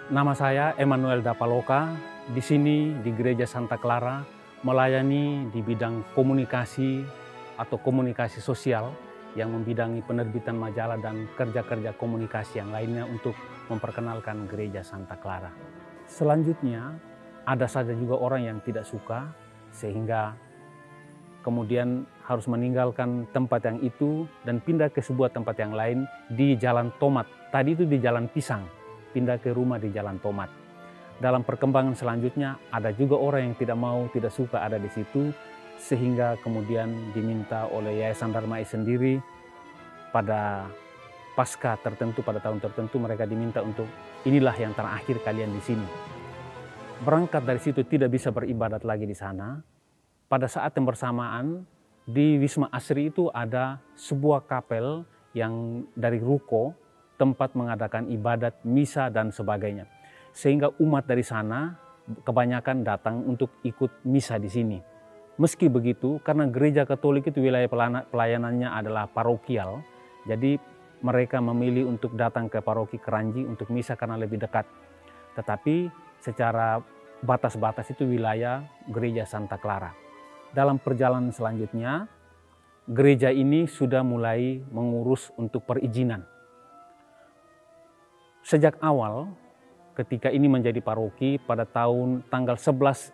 Nama saya Emmanuel Dapaloka, di sini di Gereja Santa Clara melayani di bidang komunikasi atau komunikasi sosial yang membidangi penerbitan majalah dan kerja-kerja komunikasi yang lainnya untuk memperkenalkan Gereja Santa Clara. Selanjutnya, ada saja juga orang yang tidak suka sehingga kemudian harus meninggalkan tempat yang itu dan pindah ke sebuah tempat yang lain di Jalan Tomat. Tadi itu di Jalan Pisang, pindah ke rumah di Jalan Tomat. Dalam perkembangan selanjutnya ada juga orang yang tidak mau, tidak suka ada di situ, sehingga kemudian diminta oleh Yayasan Darmais sendiri pada pasca tertentu, pada tahun tertentu mereka diminta untuk inilah yang terakhir kalian di sini. Berangkat dari situ tidak bisa beribadat lagi di sana. Pada saat yang bersamaan di Wisma Asri itu ada sebuah kapel yang dari ruko, tempat mengadakan ibadat, misa dan sebagainya. Sehingga umat dari sana kebanyakan datang untuk ikut misa di sini. Meski begitu, karena gereja Katolik itu wilayah pelayanannya adalah parokial, jadi mereka memilih untuk datang ke paroki Keranji untuk misa karena lebih dekat. Tetapi secara batas-batas itu wilayah Gereja Santa Clara. Dalam perjalanan selanjutnya, gereja ini sudah mulai mengurus untuk perizinan. Sejak awal, ketika ini menjadi paroki pada tanggal 11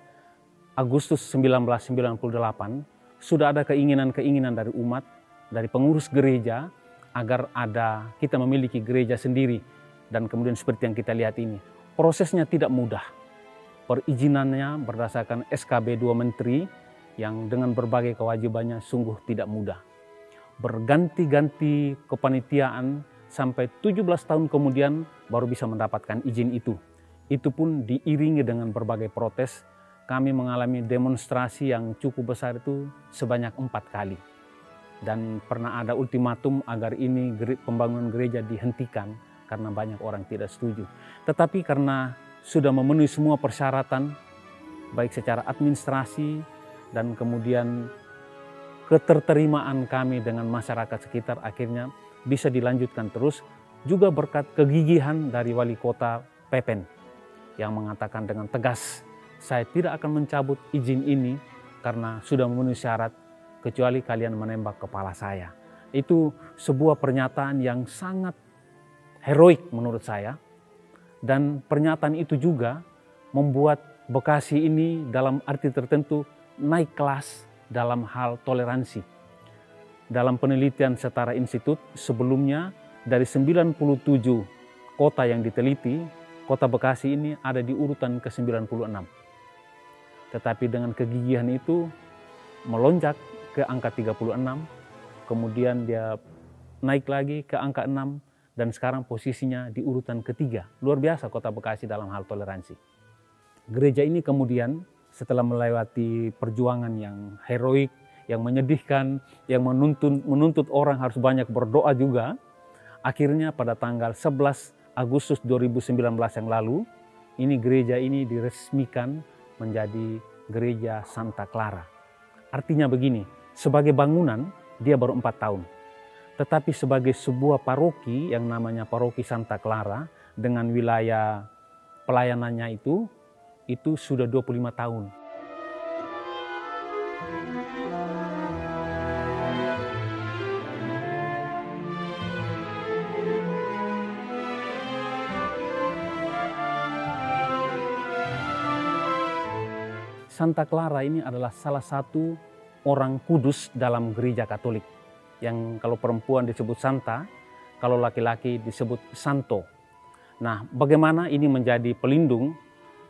Agustus 1998, sudah ada keinginan-keinginan dari umat, dari pengurus gereja, agar kita memiliki gereja sendiri. Dan kemudian seperti yang kita lihat ini, prosesnya tidak mudah. Perizinannya berdasarkan SKB 2 Menteri, yang dengan berbagai kewajibannya sungguh tidak mudah. Berganti-ganti kepanitiaan sampai 17 tahun kemudian baru bisa mendapatkan izin itu. Itu pun diiringi dengan berbagai protes. Kami mengalami demonstrasi yang cukup besar itu sebanyak 4 kali. Dan pernah ada ultimatum agar ini pembangunan gereja dihentikan karena banyak orang tidak setuju. Tetapi karena sudah memenuhi semua persyaratan, baik secara administrasi dan kemudian keterterimaan kami dengan masyarakat sekitar, akhirnya bisa dilanjutkan terus, juga berkat kegigihan dari wali kota Pepen yang mengatakan dengan tegas, saya tidak akan mencabut izin ini karena sudah memenuhi syarat kecuali kalian menembak kepala saya. Itu sebuah pernyataan yang sangat heroik menurut saya, dan pernyataan itu juga membuat Bekasi ini dalam arti tertentu naik kelas dalam hal toleransi. Dalam penelitian setara institut sebelumnya, dari 97 kota yang diteliti, kota Bekasi ini ada di urutan ke-96. Tetapi dengan kegigihan itu melonjak ke angka 36, kemudian dia naik lagi ke angka 6, dan sekarang posisinya di urutan ketiga. Luar biasa kota Bekasi dalam hal toleransi. Gereja ini kemudian setelah melewati perjuangan yang heroik, yang menyedihkan, yang menuntut orang harus banyak berdoa juga, akhirnya pada tanggal 11 Agustus 2019 yang lalu, ini gereja ini diresmikan menjadi Gereja Santa Clara. Artinya begini, sebagai bangunan dia baru 4 tahun. Tetapi sebagai sebuah paroki yang namanya Paroki Santa Clara dengan wilayah pelayanannya itu sudah 25 tahun. Santa Clara ini adalah salah satu orang kudus dalam gereja Katolik. Yang kalau perempuan disebut Santa, kalau laki-laki disebut Santo. Nah, bagaimana ini menjadi pelindung?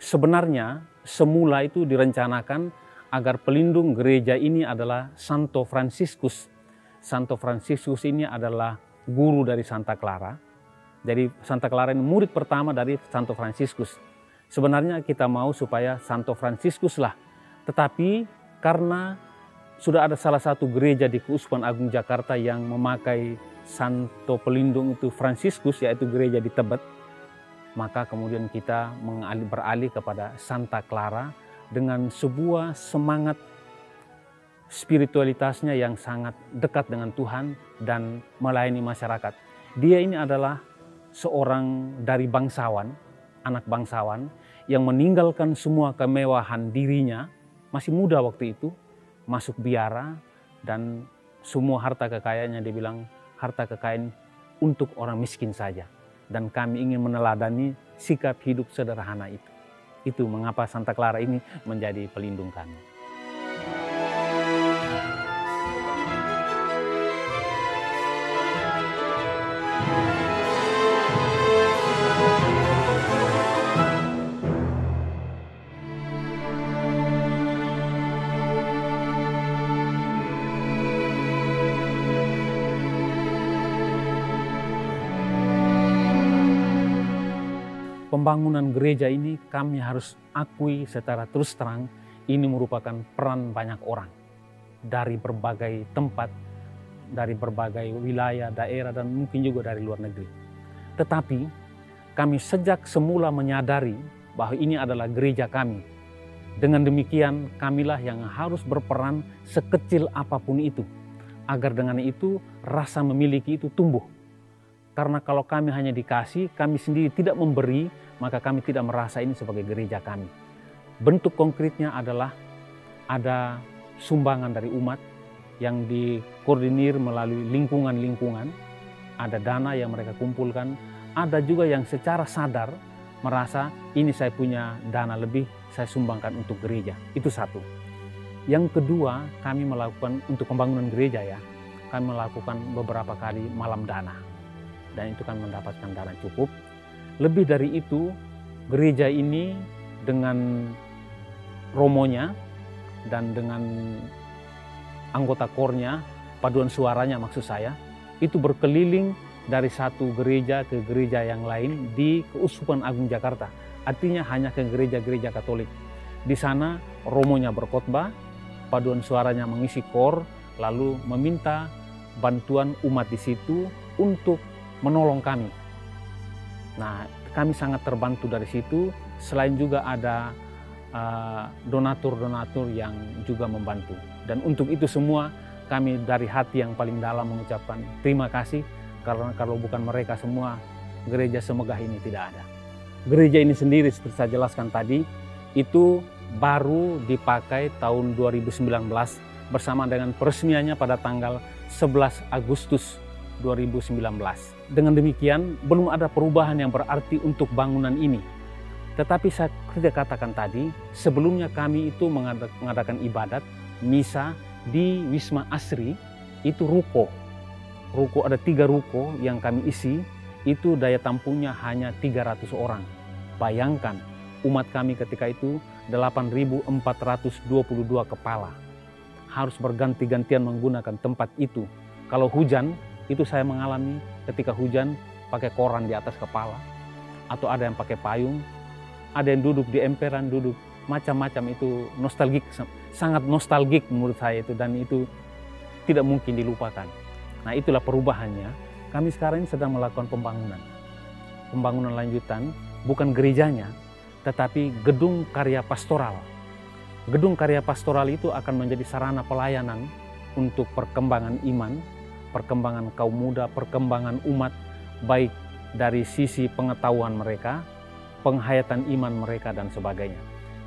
Sebenarnya semula itu direncanakan agar pelindung gereja ini adalah Santo Fransiskus. Santo Fransiskus ini adalah guru dari Santa Clara. Jadi Santa Clara ini murid pertama dari Santo Fransiskus. Sebenarnya kita mau supaya Santo Fransiskus lah. Tetapi karena sudah ada salah satu gereja di Keuskupan Agung Jakarta yang memakai Santo pelindung itu Fransiskus, yaitu gereja di Tebet, maka kemudian kita beralih kepada Santa Clara dengan sebuah semangat spiritualitasnya yang sangat dekat dengan Tuhan dan melayani masyarakat. Dia ini adalah seorang dari bangsawan anak bangsawan yang meninggalkan semua kemewahan dirinya, masih muda waktu itu, masuk biara, dan semua harta kekayaannya dibilang harta kekayaan untuk orang miskin saja. Dan kami ingin meneladani sikap hidup sederhana itu. Itu mengapa Santa Clara ini menjadi pelindung kami. Pembangunan gereja ini kami harus akui secara terus terang ini merupakan peran banyak orang dari berbagai tempat, dari berbagai wilayah, daerah, dan mungkin juga dari luar negeri. Tetapi kami sejak semula menyadari bahwa ini adalah gereja kami. Dengan demikian kamilah yang harus berperan sekecil apapun itu, agar dengan itu rasa memiliki itu tumbuh. Karena kalau kami hanya dikasih, kami sendiri tidak memberi, maka kami tidak merasa ini sebagai gereja kami. Bentuk konkretnya adalah ada sumbangan dari umat yang dikoordinir melalui lingkungan-lingkungan, ada dana yang mereka kumpulkan, ada juga yang secara sadar merasa ini saya punya dana lebih, saya sumbangkan untuk gereja. Itu satu. Yang kedua, kami melakukan untuk pembangunan gereja ya, kami melakukan beberapa kali malam dana. Dan itu kan mendapatkan dana cukup. Lebih dari itu, gereja ini dengan romonya dan dengan anggota kornya, paduan suaranya maksud saya, itu berkeliling dari satu gereja ke gereja yang lain di Keuskupan Agung Jakarta. Artinya hanya ke gereja-gereja Katolik. Di sana romonya berkhotbah, paduan suaranya mengisi kor, lalu meminta bantuan umat di situ untuk menolong kami. Nah, kami sangat terbantu dari situ. Selain juga ada donatur-donatur yang juga membantu. Dan untuk itu semua kami dari hati yang paling dalam mengucapkan terima kasih, karena kalau bukan mereka semua, gereja semegah ini tidak ada. Gereja ini sendiri seperti saya jelaskan tadi, itu baru dipakai tahun 2019 bersama dengan peresmiannya pada tanggal 11 Agustus 2019. Dengan demikian, belum ada perubahan yang berarti untuk bangunan ini. Tetapi saya tidak katakan tadi, sebelumnya kami itu mengadakan ibadat, misa di Wisma Asri, itu ruko. Ruko ada 3 ruko yang kami isi, itu daya tampungnya hanya 300 orang. Bayangkan, umat kami ketika itu 8.422 kepala. Harus berganti-gantian menggunakan tempat itu. Kalau hujan, itu saya mengalami ketika hujan pakai koran di atas kepala, atau ada yang pakai payung, ada yang duduk di emperan, duduk macam-macam. Itu nostalgik, sangat nostalgik menurut saya itu, dan itu tidak mungkin dilupakan. Nah, itulah perubahannya. Kami sekarang ini sedang melakukan pembangunan lanjutan, bukan gerejanya, tetapi gedung karya pastoral. Gedung karya pastoral itu akan menjadi sarana pelayanan untuk perkembangan iman, perkembangan kaum muda, perkembangan umat, baik dari sisi pengetahuan mereka, penghayatan iman mereka, dan sebagainya.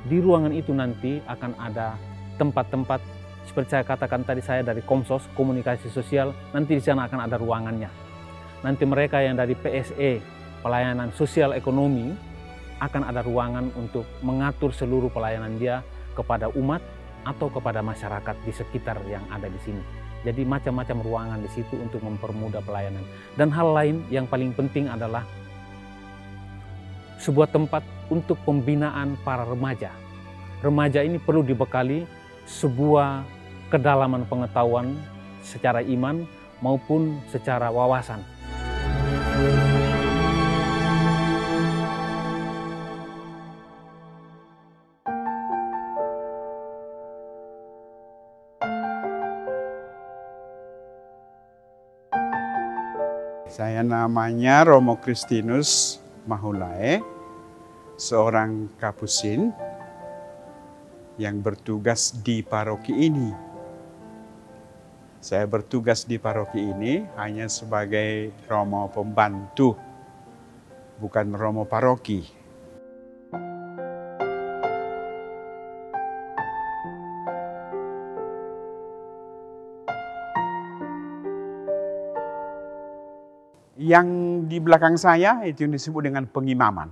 Di ruangan itu nanti akan ada tempat-tempat, seperti saya katakan tadi, saya dari Komsos, Komunikasi Sosial, nanti di sana akan ada ruangannya. Nanti mereka yang dari PSE, Pelayanan Sosial Ekonomi, akan ada ruangan untuk mengatur seluruh pelayanan dia kepada umat atau kepada masyarakat di sekitar yang ada di sini. Jadi macam-macam ruangan di situ untuk mempermudah pelayanan. Dan hal lain yang paling penting adalah sebuah tempat untuk pembinaan para remaja. Remaja ini perlu dibekali sebuah kedalaman pengetahuan secara iman maupun secara wawasan. Saya namanya Romo Kristinus Mahulae, seorang kapusin yang bertugas di paroki ini. Saya bertugas di paroki ini hanya sebagai Romo pembantu, bukan Romo paroki. Yang di belakang saya itu yang disebut dengan pengimaman.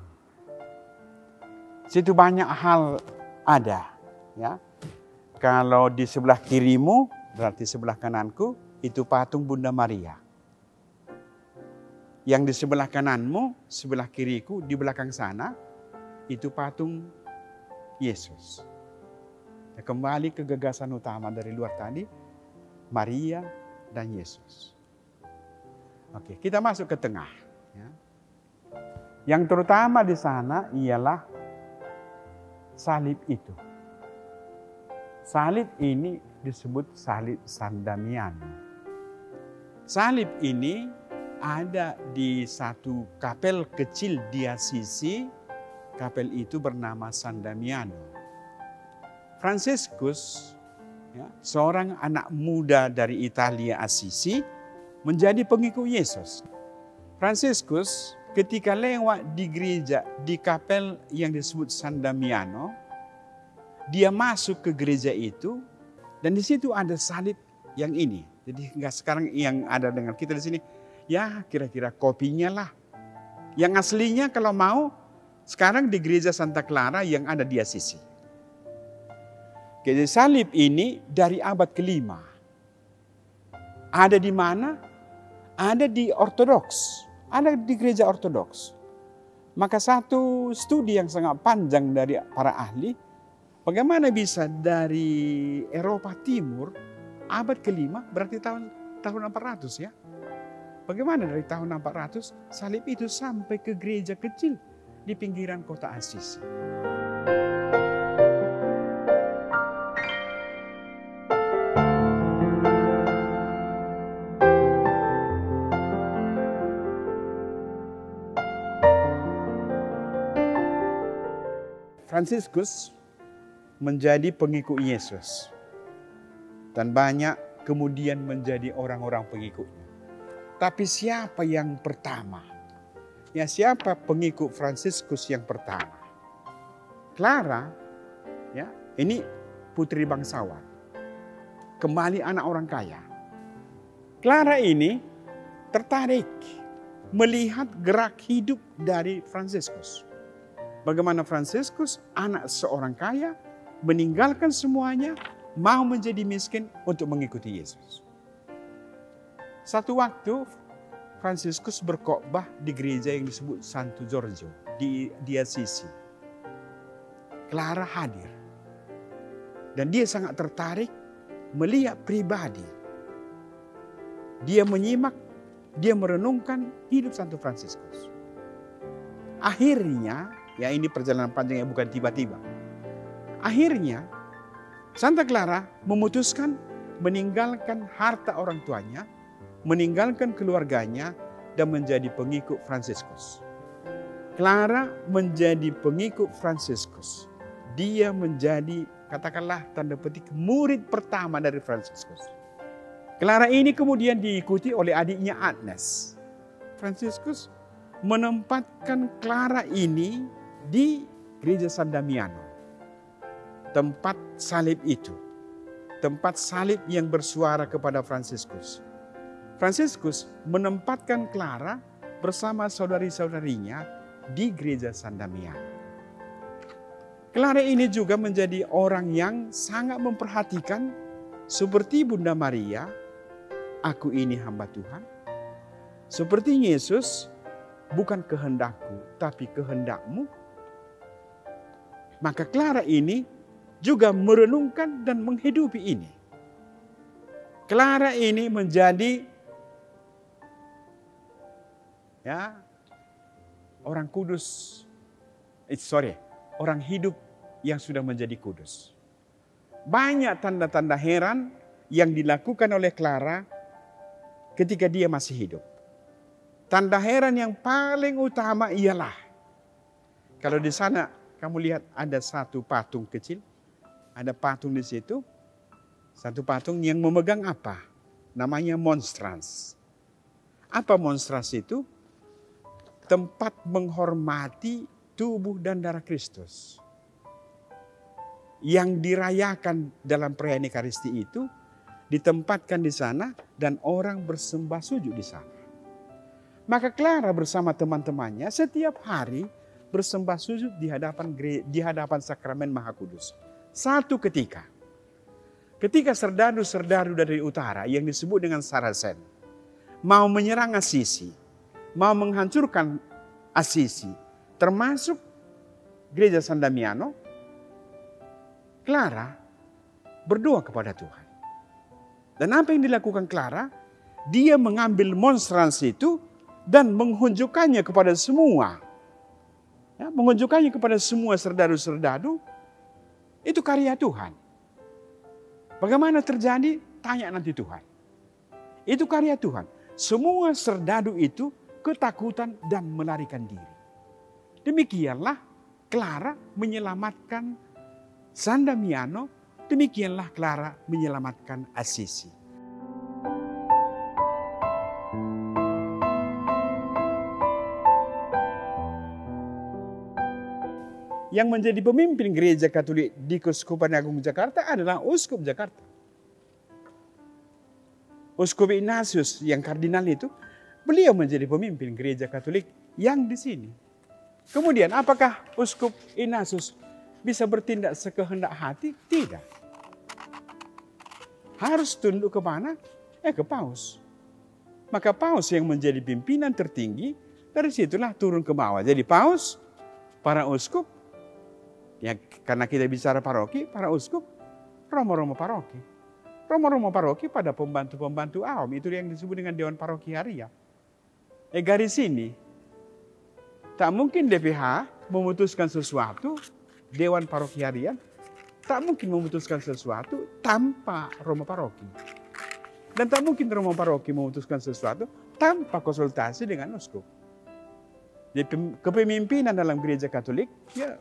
Situ banyak hal ada, ya. Kalau di sebelah kirimu, berarti sebelah kananku, itu patung Bunda Maria. Yang di sebelah kananmu, sebelah kiriku, di belakang sana, itu patung Yesus. Ya, kembali ke gagasan utama dari luar tadi, Maria dan Yesus. Oke, kita masuk ke tengah. Ya. Yang terutama di sana ialah salib itu. Salib ini disebut salib San Damiano. Salib ini ada di satu kapel kecil di Assisi. Kapel itu bernama San Damiano. Fransiskus, ya, seorang anak muda dari Italia Assisi, menjadi pengikut Yesus. Fransiskus ketika lewat di gereja, di kapel yang disebut San Damiano, dia masuk ke gereja itu dan di situ ada salib yang ini. Jadi enggak sekarang yang ada dengan kita di sini, ya kira-kira kopinya lah. Yang aslinya kalau mau sekarang di gereja Santa Clara yang ada di Assisi. Jadi salib ini dari abad ke-5. Ada di mana? Ada di Ortodoks, ada di gereja Ortodoks. Maka satu studi yang sangat panjang dari para ahli, bagaimana bisa dari Eropa Timur abad ke-5 berarti tahun 400 ya. Bagaimana dari tahun 400 salib itu sampai ke gereja kecil di pinggiran kota Assisi. Fransiskus menjadi pengikut Yesus dan banyak kemudian menjadi orang-orang pengikutnya. Tapi siapa yang pertama? Ya, siapa pengikut Fransiskus yang pertama? Clara, ya, ini putri bangsawan. Kembali anak orang kaya. Clara ini tertarik melihat gerak hidup dari Fransiskus. Bagaimana Fransiskus, anak seorang kaya, meninggalkan semuanya, mau menjadi miskin untuk mengikuti Yesus. Satu waktu, Fransiskus berkhotbah di gereja yang disebut Santo Giorgio di Assisi. Clara hadir. Dan dia sangat tertarik melihat pribadi. Dia menyimak, dia merenungkan hidup Santo Fransiskus. Akhirnya, ya ini perjalanan panjang yang bukan tiba-tiba. Akhirnya Santa Clara memutuskan meninggalkan harta orang tuanya, meninggalkan keluarganya dan menjadi pengikut Fransiskus. Clara menjadi pengikut Fransiskus. Dia menjadi, katakanlah tanda petik, murid pertama dari Fransiskus. Clara ini kemudian diikuti oleh adiknya Agnes. Fransiskus menempatkan Clara ini di gereja San Damiano. Tempat salib itu. Tempat salib yang bersuara kepada Fransiskus. Fransiskus menempatkan Clara bersama saudari-saudarinya di gereja San Damiano. Clara ini juga menjadi orang yang sangat memperhatikan seperti Bunda Maria, aku ini hamba Tuhan. Seperti Yesus, bukan kehendakku, tapi kehendakmu. Maka Clara ini juga merenungkan dan menghidupi ini. Clara ini menjadi orang kudus. Orang hidup yang sudah menjadi kudus. Banyak tanda-tanda heran yang dilakukan oleh Clara ketika dia masih hidup. Tanda heran yang paling utama ialah, kalau di sana kamu lihat ada satu patung kecil, ada patung di situ, satu patung yang memegang apa? Namanya monstrans. Apa monstrans itu? Tempat menghormati tubuh dan darah Kristus. Yang dirayakan dalam perayaan Ekaristi itu ditempatkan di sana dan orang bersembah sujud di sana. Maka Clara bersama teman-temannya setiap hari bersembah sujud di hadapan sakramen Maha Kudus. Satu ketika serdadu-serdadu dari utara yang disebut dengan Saracen mau menyerang Assisi, mau menghancurkan Assisi, termasuk gereja San Damiano, Clara berdoa kepada Tuhan. Dan apa yang dilakukan Clara? Dia mengambil monstrans itu dan mengunjukkannya kepada semua. Ya, menunjukkannya kepada semua serdadu-serdadu. Itu karya Tuhan. Bagaimana terjadi? Tanya nanti Tuhan. Itu karya Tuhan. Semua serdadu itu ketakutan dan melarikan diri. Demikianlah Clara menyelamatkan San Damiano, demikianlah Clara menyelamatkan Assisi. Yang menjadi pemimpin gereja Katolik di Keuskupan Agung Jakarta adalah Uskup Jakarta. Uskup Ignatius yang kardinal itu, beliau menjadi pemimpin gereja Katolik yang di sini. Kemudian apakah Uskup Ignatius bisa bertindak sekehendak hati? Tidak. Harus tunduk ke mana? Ke Paus. Maka Paus yang menjadi pimpinan tertinggi, dari situlah turun ke bawah. Jadi Paus, para uskup, ya, karena kita bicara paroki, para uskup, romo-romo paroki. Romo-romo paroki pada pembantu-pembantu awam, itu yang disebut dengan Dewan Paroki Harian. Garis ini, tak mungkin DPH memutuskan sesuatu, Dewan Paroki Harian, tak mungkin memutuskan sesuatu tanpa romo paroki. Dan tak mungkin romo paroki memutuskan sesuatu tanpa konsultasi dengan uskup. Jadi kepemimpinan dalam gereja Katolik, ya,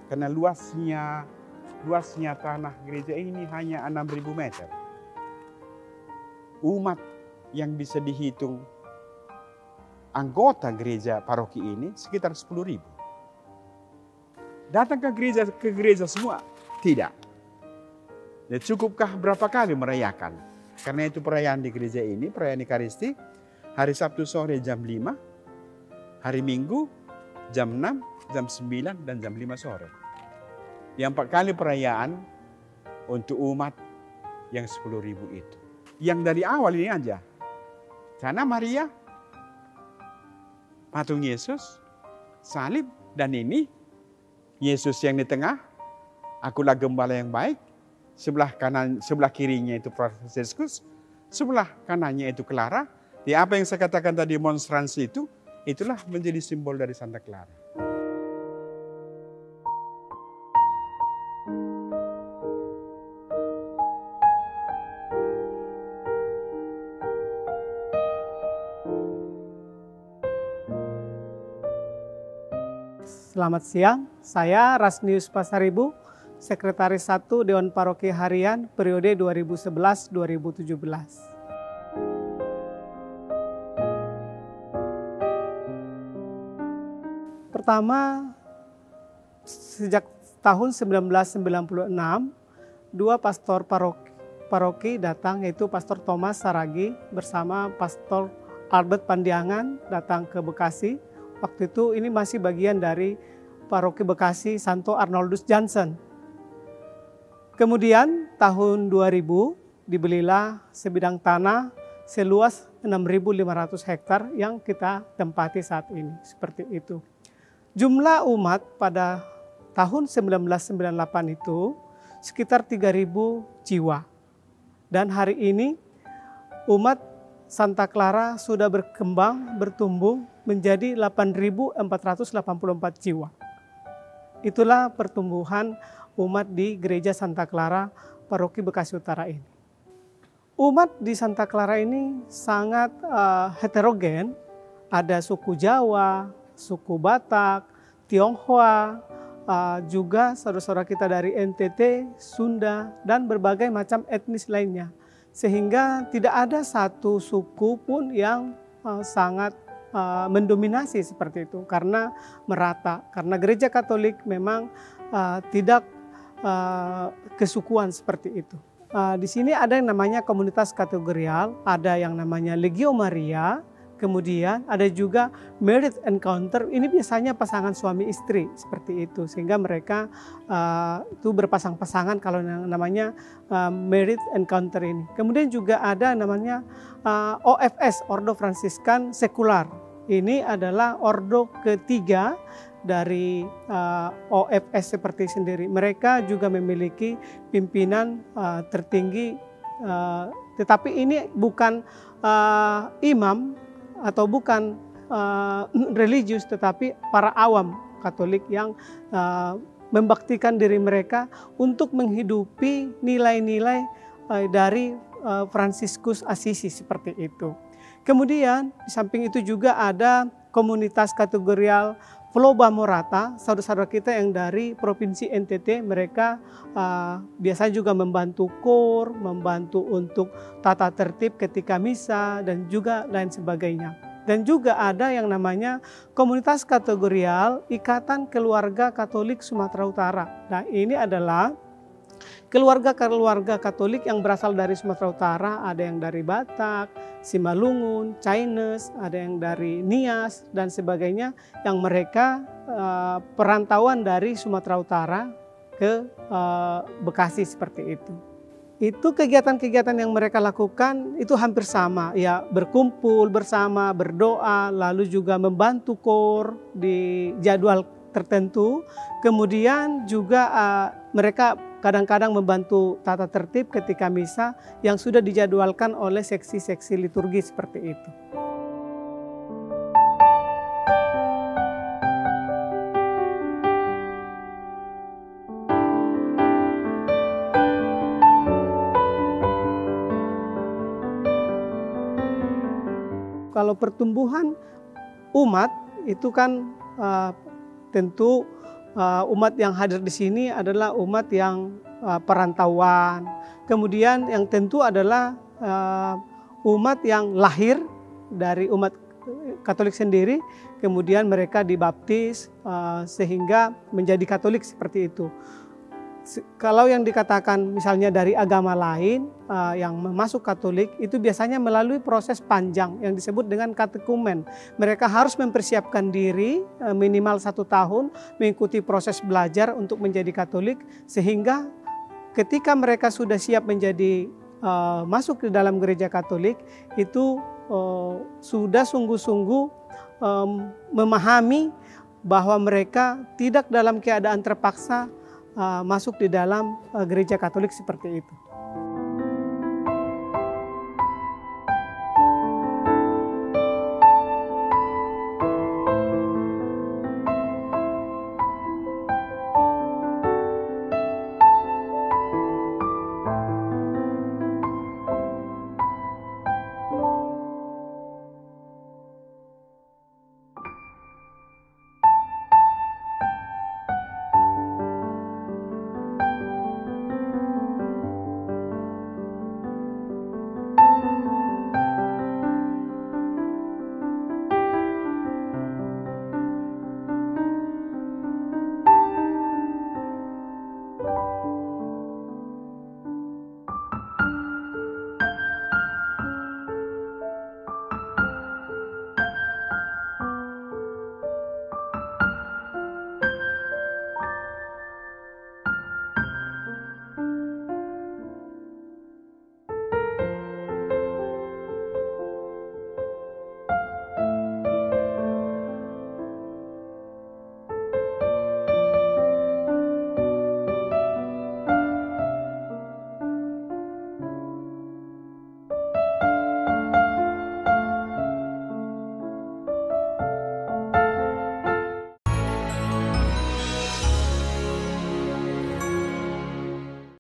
karena luasnya tanah gereja ini hanya 6.000 meter. Umat yang bisa dihitung anggota gereja paroki ini sekitar 10.000. Datang ke gereja semua? Tidak. Ya, cukupkah berapa kali merayakan? Karena itu perayaan di gereja ini, perayaan Ekaristi, hari Sabtu sore jam 5, hari Minggu jam 6, jam 9, dan jam 5 sore. Yang 4 kali perayaan untuk umat yang 10.000 itu. Yang dari awal ini aja. Sana Maria, patung Yesus, salib, dan ini Yesus yang di tengah, akulah gembala yang baik, sebelah kirinya itu Fransiskus, sebelah kanannya itu Clara. Ya, apa yang saya katakan tadi monstrans itu, itulah menjadi simbol dari Santa Clara. Selamat siang, saya Rasnius Pasaribu, Sekretaris 1 Dewan Paroki Harian periode 2011-2017. Pertama, sejak tahun 1996, 2 pastor paroki datang, yaitu Pastor Thomas Saragi bersama Pastor Albert Pandiangan datang ke Bekasi. Waktu itu ini masih bagian dari Paroki Bekasi Santo Arnoldus Jansen. Kemudian tahun 2000 dibelilah sebidang tanah seluas 6.500 hektar yang kita tempati saat ini. Seperti itu. Jumlah umat pada tahun 1998 itu sekitar 3.000 jiwa. Dan hari ini umat Santa Clara sudah berkembang, bertumbuh menjadi 8.484 jiwa. Itulah pertumbuhan umat di Gereja Santa Clara, Paroki Bekasi Utara ini. Umat di Santa Clara ini sangat heterogen. Ada suku Jawa, suku Batak, Tionghoa, juga saudara-saudara kita dari NTT, Sunda, dan berbagai macam etnis lainnya. Sehingga tidak ada satu suku pun yang sangat mendominasi seperti itu, karena merata. Karena gereja Katolik memang tidak kesukuan seperti itu. Di sini ada yang namanya komunitas kategorial, ada yang namanya Legio Maria, kemudian ada juga marriage encounter. Ini biasanya pasangan suami istri seperti itu, sehingga mereka itu berpasang-pasangan kalau yang namanya marriage encounter ini. Kemudian juga ada namanya OFS, Ordo Fransiskan Sekular. Ini adalah ordo ketiga dari OFS seperti sendiri. Mereka juga memiliki pimpinan tertinggi, tetapi ini bukan imam atau bukan religius, tetapi para awam Katolik yang membaktikan diri mereka untuk menghidupi nilai-nilai dari Fransiskus Assisi seperti itu. Kemudian di samping itu juga ada komunitas kategorial Floba Morata, saudara-saudara kita yang dari Provinsi NTT. Mereka biasanya juga membantu KOR, membantu untuk tata tertib ketika misa, dan juga lain sebagainya. Dan juga ada yang namanya komunitas kategorial Ikatan Keluarga Katolik Sumatera Utara. Nah, ini adalah keluarga-keluarga Katolik yang berasal dari Sumatera Utara, ada yang dari Batak, Simalungun, Caines, ada yang dari Nias, dan sebagainya, yang mereka perantauan dari Sumatera Utara ke Bekasi seperti itu. Itu kegiatan-kegiatan yang mereka lakukan itu hampir sama, ya, berkumpul bersama, berdoa, lalu juga membantu KOR di jadwal tertentu. Kemudian juga mereka kadang-kadang membantu tata tertib ketika misa yang sudah dijadwalkan oleh seksi-seksi liturgi seperti itu. Kalau pertumbuhan umat itu kan tentu umat yang hadir di sini adalah umat yang perantauan. Kemudian yang tentu adalah umat yang lahir dari umat Katolik sendiri, kemudian mereka dibaptis sehingga menjadi Katolik seperti itu. Kalau yang dikatakan misalnya dari agama lain yang masuk Katolik, itu biasanya melalui proses panjang yang disebut dengan katekumen. Mereka harus mempersiapkan diri minimal 1 tahun, mengikuti proses belajar untuk menjadi Katolik, sehingga ketika mereka sudah siap menjadi masuk ke dalam gereja Katolik, itu sudah sungguh-sungguh memahami bahwa mereka tidak dalam keadaan terpaksa masuk di dalam gereja Katolik seperti itu.